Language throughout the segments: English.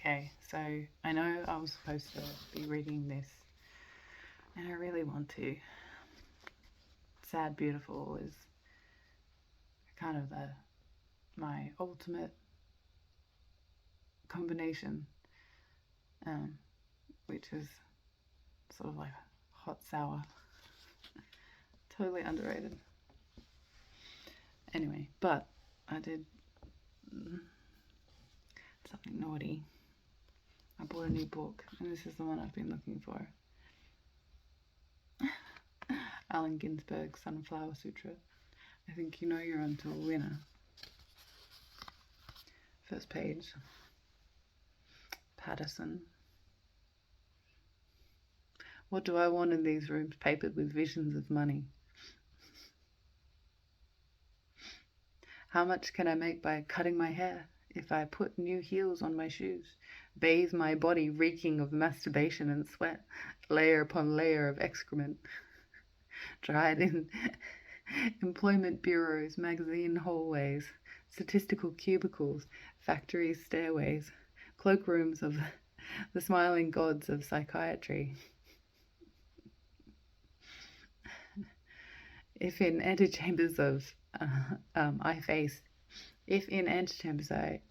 Okay, so I know I was supposed to be reading this, and I really want to. Sad Beautiful is kind of my ultimate combination, which is sort of like hot sour. Totally underrated. Anyway, but I did something naughty. I bought a new book, and this is the one I've been looking for. Ginsburg, Sunflower Sutra. I think you know you're onto a winner. First page. Paterson. What do I want in these rooms papered with visions of money? How much can I make by cutting my hair? If I put new heels on my shoes, bathe my body reeking of masturbation and sweat, layer upon layer of excrement, dried in employment bureaus, magazine hallways, statistical cubicles, factory stairways, cloakrooms of the smiling gods of psychiatry. If in antechambers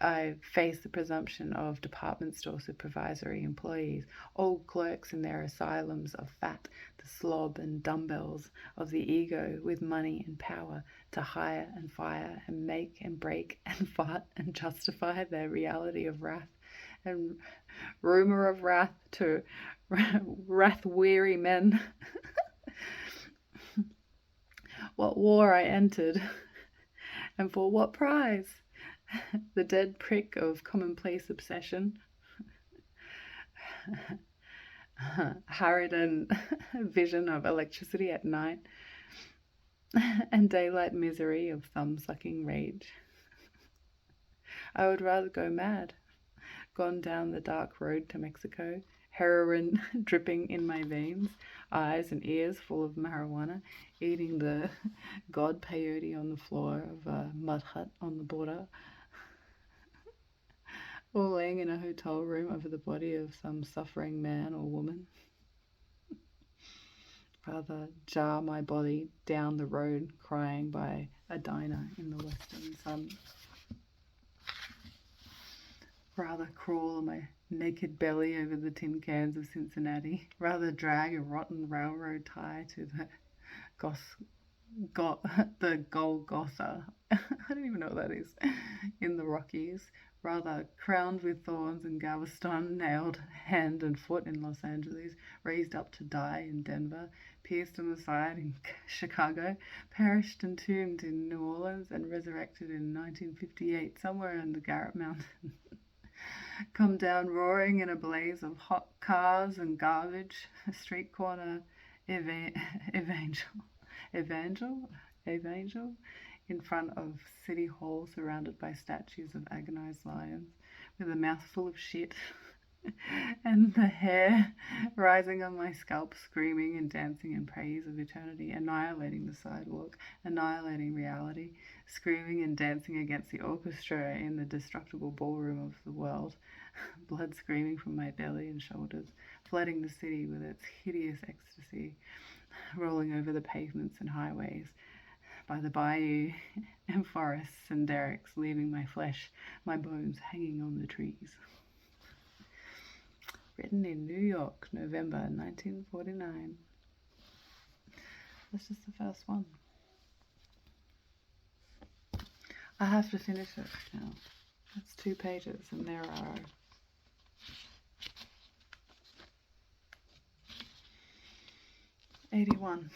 I face the presumption of department store supervisory employees, old clerks in their asylums of fat, the slob and dumbbells of the ego with money and power to hire and fire and make and break and fart and justify their reality of wrath and rumor of wrath to wrath-weary men. What war I entered, and for what prize? The dead prick of commonplace obsession, harridan vision of electricity at night, and daylight misery of thumb-sucking rage. I would rather go mad, gone down the dark road to Mexico, heroin dripping in my veins, eyes and ears full of marijuana, eating the god peyote on the floor of a mud hut on the border, or laying in a hotel room over the body of some suffering man or woman. Rather jar my body down the road crying by a diner in the western sun. Rather crawl on my naked belly over the tin cans of Cincinnati. Rather drag a rotten railroad tie to the Golgotha. I don't even know what that is. In the Rockies. Rather crowned with thorns in Galveston, nailed hand and foot in Los Angeles, raised up to die in Denver, pierced on the side in Chicago, perished and entombed in New Orleans, and resurrected in 1958 somewhere in the Garrett Mountains. Come down roaring in a blaze of hot cars and garbage, a street corner evangel in front of City Hall, surrounded by statues of agonized lions, with a mouthful of shit, and the hair rising on my scalp, screaming and dancing in praise of eternity, annihilating the sidewalk, annihilating reality, screaming and dancing against the orchestra in the destructible ballroom of the world, blood screaming from my belly and shoulders, flooding the city with its hideous ecstasy, rolling over the pavements and highways, by the bayou and forests and derricks, leaving my flesh, my bones hanging on the trees. Written in New York, November 1949. This is the first one. I have to finish it now. It's 2 pages, and there are 81.